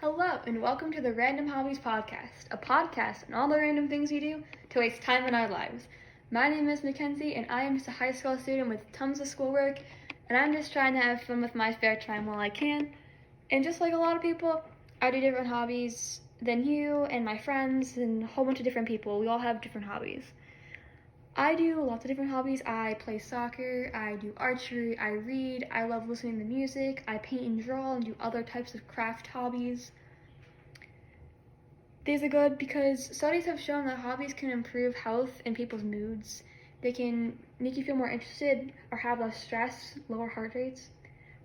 Hello, and welcome to the Random Hobbies Podcast, a podcast on all the random things we do to waste time in our lives. My name is Mackenzie, and I am just a high school student with tons of schoolwork, and I'm just trying to have fun with my spare time while I can. And just like a lot of people, I do different hobbies than you and my friends and a whole bunch of different people. We all have different hobbies. I do lots of different hobbies. I play soccer, I do archery, I read, I love listening to music, I paint and draw and do other types of craft hobbies. These are good because studies have shown that hobbies can improve health and people's moods. They can make you feel more interested or have less stress, lower heart rates.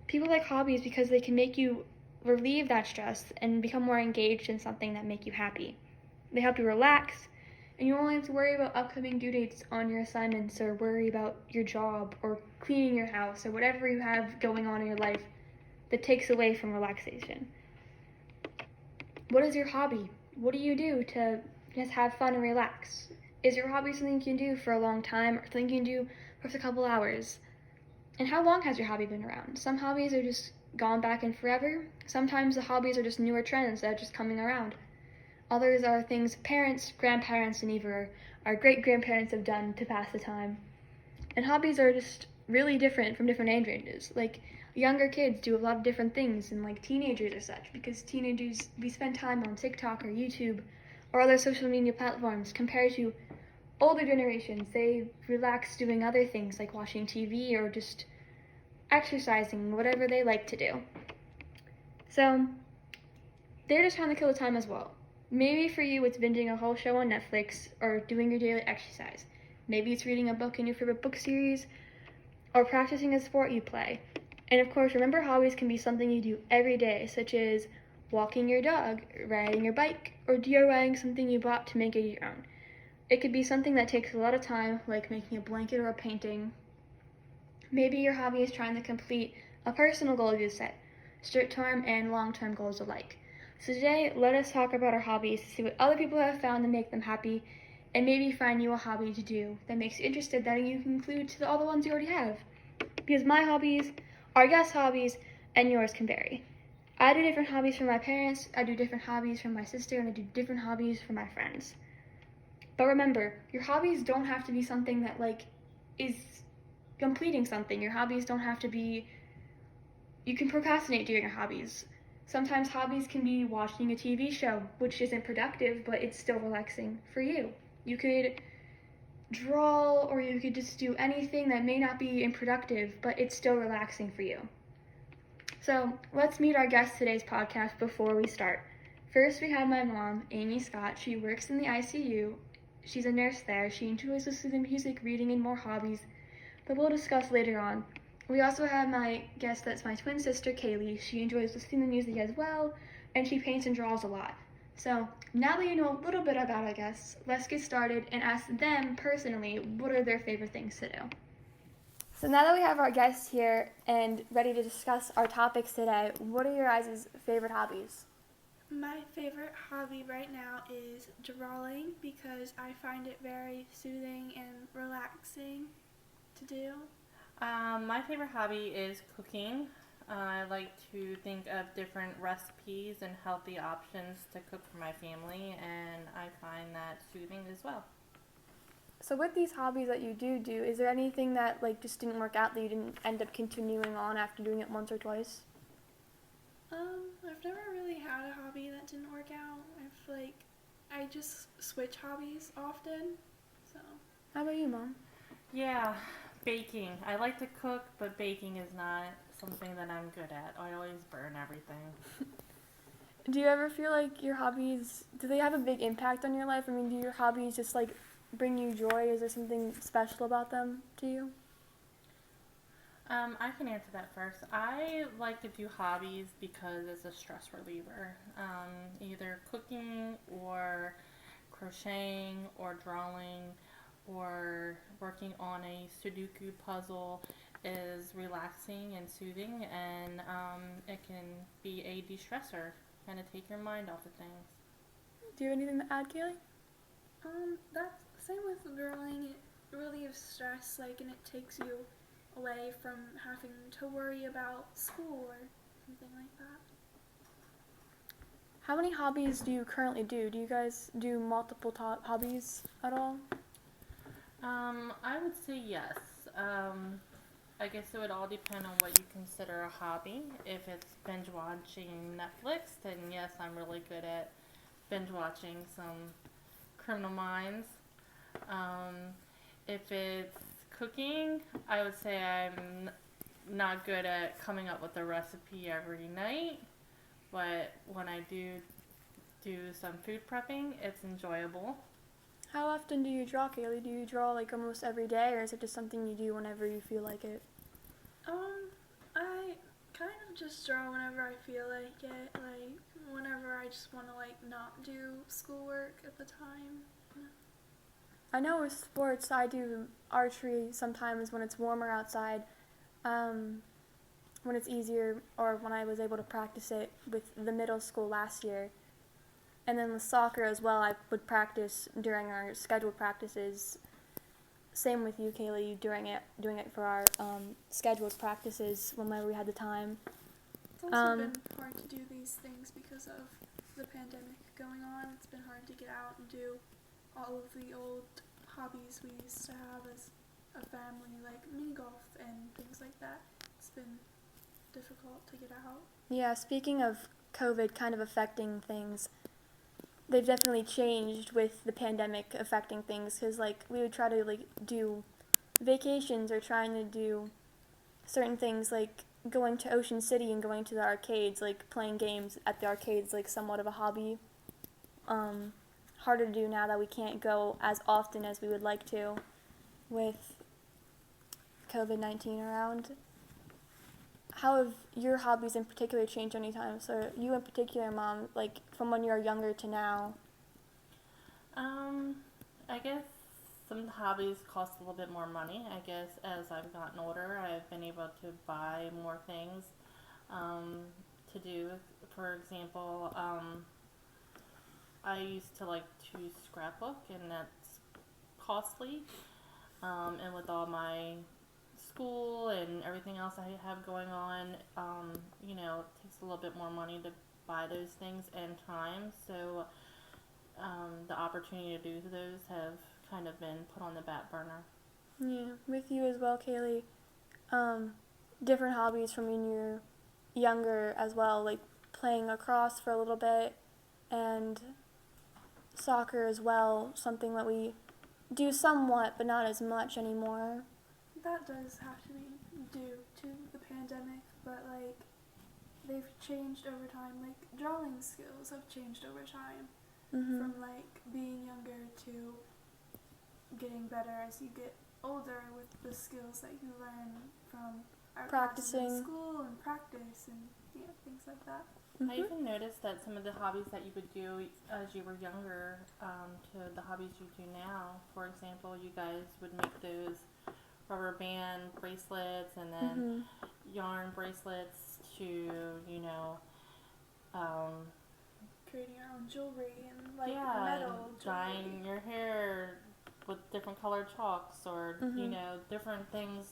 People like hobbies because they can make you relieve that stress and become more engaged in something that make you happy. They help you relax, and you won't have to worry about upcoming due dates on your assignments or worry about your job or cleaning your house or whatever you have going on in your life that takes away from relaxation. What is your hobby? What do you do to just have fun and relax? Is your hobby something you can do for a long time or something you can do for just a couple hours? And how long has your hobby been around? Some hobbies are just gone back and forever. Sometimes the hobbies are just newer trends that are just coming around. Others are things parents, grandparents, and even our great-grandparents have done to pass the time. And hobbies are just really different from different age ranges. Like, younger kids do a lot of different things than like teenagers or such, because teenagers, we spend time on TikTok or YouTube or other social media platforms compared to older generations. They relax doing other things like watching TV or just exercising, whatever they like to do. So they're just trying to kill the time as well. Maybe for you it's binging a whole show on Netflix or doing your daily exercise. Maybe it's reading a book in your favorite book series or practicing a sport you play. And of course, remember, hobbies can be something you do every day, such as walking your dog, riding your bike, or DIYing something you bought to make it your own. It could be something that takes a lot of time, like making a blanket or a painting. Maybe your hobby is trying to complete a personal goal you set, short-term and long-term goals alike. So today, let us talk about our hobbies to see what other people have found to make them happy, and maybe find you a hobby to do that makes you interested that you can include to all the ones you already have. Because my hobbies, our guest hobbies, and yours can vary. I do different hobbies for my parents, I do different hobbies for my sister, and I do different hobbies for my friends. But remember, your hobbies don't have to be something that is completing something. Your hobbies don't have to be, you can procrastinate doing your hobbies. Sometimes hobbies can be watching a TV show, which isn't productive, but it's still relaxing for you. You could draw, or you could just do anything that may not be productive, but it's still relaxing for you. So let's meet our guest today's podcast before we start. First, we have my mom, Amy Scott. She works in the ICU. She's a nurse there. She enjoys listening to music, reading, and more hobbies that we'll discuss later on. We also have my guest, that's my twin sister, Kaylee. She enjoys listening to music as well, and she paints and draws a lot. So now that you know a little bit about our guests, let's get started and ask them personally what are their favorite things to do. So now that we have our guests here and ready to discuss our topics today, what are your guys' favorite hobbies? My favorite hobby right now is drawing because I find it very soothing and relaxing to do. My favorite hobby is cooking. I like to think of different recipes and healthy options to cook for my family, and I find that soothing as well. So with these hobbies that you do, is there anything that just didn't work out that you didn't end up continuing on after doing it once or twice? I've never really had a hobby that didn't work out. I just switch hobbies often, so. How about you, Mom? Yeah, baking. I like to cook, but baking is not something that I'm good at. I always burn everything. Do you ever feel like your hobbies, do they have a big impact on your life? I mean, do your hobbies just bring you joy? Is there something special about them to you? I can answer that first. I like to do hobbies because it's a stress reliever. Either cooking or crocheting or drawing or working on a Sudoku puzzle is relaxing and soothing, and it can be a de-stressor, kind of take your mind off of things. Do you have anything to add, Kaylee? That's same with drawing. It relieves stress, and it takes you away from having to worry about school or something like that. How many hobbies do you currently do? Do you guys do multiple hobbies at all? I would say yes. I guess it would all depend on what you consider a hobby. If it's binge watching Netflix, then yes, I'm really good at binge watching some Criminal Minds. Um, if it's cooking, I would say I'm not good at coming up with a recipe every night, but when I do some food prepping, it's enjoyable. How often do you draw, Kaylee? Do you draw like almost every day, or is it just something you do whenever you feel like it? I kind of just draw whenever I feel like it, like whenever I just want to like not do schoolwork at the time. I know with sports, I do archery sometimes when it's warmer outside, when it's easier, or when I was able to practice it with the middle school last year. And then with soccer as well, I would practice during our scheduled practices. Same with you, Kaylee, doing it for our scheduled practices whenever we had the time. It's also been hard to do these things because of the pandemic going on. It's been hard to get out and do all of the old hobbies we used to have as a family, like mini golf and things like that. It's been difficult to get out. Yeah, speaking of COVID kind of affecting things, they've definitely changed with the pandemic affecting things, because like we would try to like do vacations or trying to do certain things like going to Ocean City and going to the arcades, like playing games at the arcades, like somewhat of a hobby. Harder to do now that we can't go as often as we would like to with COVID-19 around. How have your hobbies in particular changed any time? So you in particular, Mom, like from when you were younger to now? I guess some hobbies cost a little bit more money. I guess as I've gotten older, I've been able to buy more things to do. For example, I used to like to scrapbook, and that's costly. And with all my school and everything else I have going on, it takes a little bit more money to buy those things and time. So the opportunity to do those have kind of been put on the back burner. Yeah, with you as well, Kaylee. Different hobbies from when you're younger as well, like playing lacrosse for a little bit and soccer as well, something that we do somewhat but not as much anymore. That does have to be due to the pandemic, but like they've changed over time. Like drawing skills have changed over time. From like being younger to getting better as you get older with the skills that you learn from our classes in school and practice and things like that. I even noticed that some of the hobbies that you would do as you were younger to the hobbies you do now. For example, you guys would make those rubber band bracelets and then yarn bracelets to, creating your own jewelry and like metal dyeing your hair with different colored chalks or different things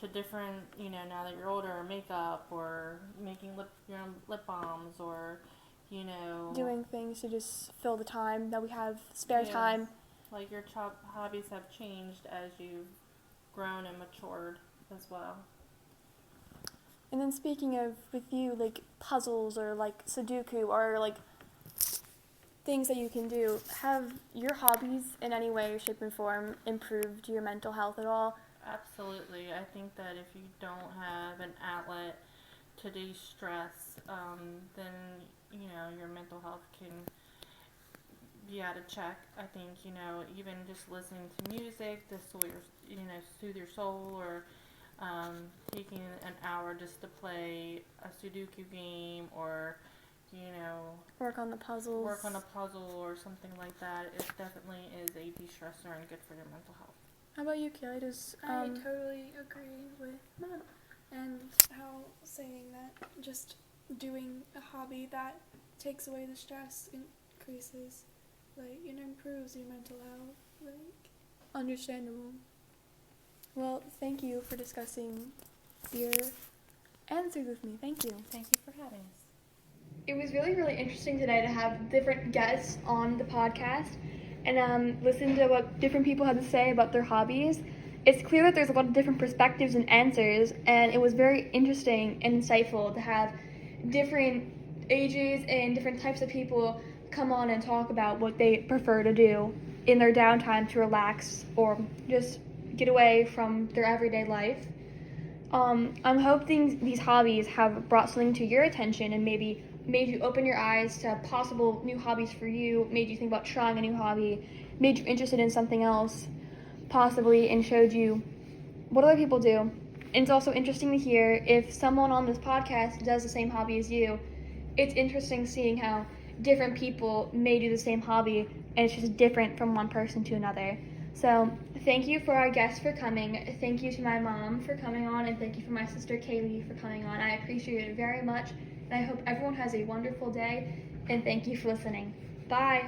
to different now that you're older, makeup or making your own lip balms or doing things to just fill the time that we have spare time. Like your hobbies have changed as you've grown and matured as well. And then speaking of with you, like puzzles or like Sudoku or like things that you can do, have your hobbies in any way, shape, and form improved your mental health at all? Absolutely. I think that if you don't have an outlet to de-stress, then your mental health can be out of check. I think even just listening to music to soothe your soul, or taking an hour just to play a Sudoku game, or work on a puzzle or something like that. It definitely is a de-stressor and good for your mental health. How about you, Kelly? I totally agree with Mom, and how saying that just doing a hobby that takes away the stress increases, improves your mental health. Understandable. Well, thank you for discussing your answers with me. Thank you. Thank you for having us. It was really, really interesting today to have different guests on the podcast and listen to what different people had to say about their hobbies. It's clear that there's a lot of different perspectives and answers, and it was very interesting and insightful to have different ages and different types of people come on and talk about what they prefer to do in their downtime to relax or just get away from their everyday life. I'm hoping these hobbies have brought something to your attention and maybe made you open your eyes to possible new hobbies for you, made you think about trying a new hobby, made you interested in something else, possibly, and showed you what other people do. And it's also interesting to hear if someone on this podcast does the same hobby as you. It's interesting seeing how different people may do the same hobby, and it's just different from one person to another. So thank you for our guests for coming. Thank you to my mom for coming on, and thank you for my sister Kaylee for coming on. I appreciate it very much, and I hope everyone has a wonderful day, and thank you for listening. Bye!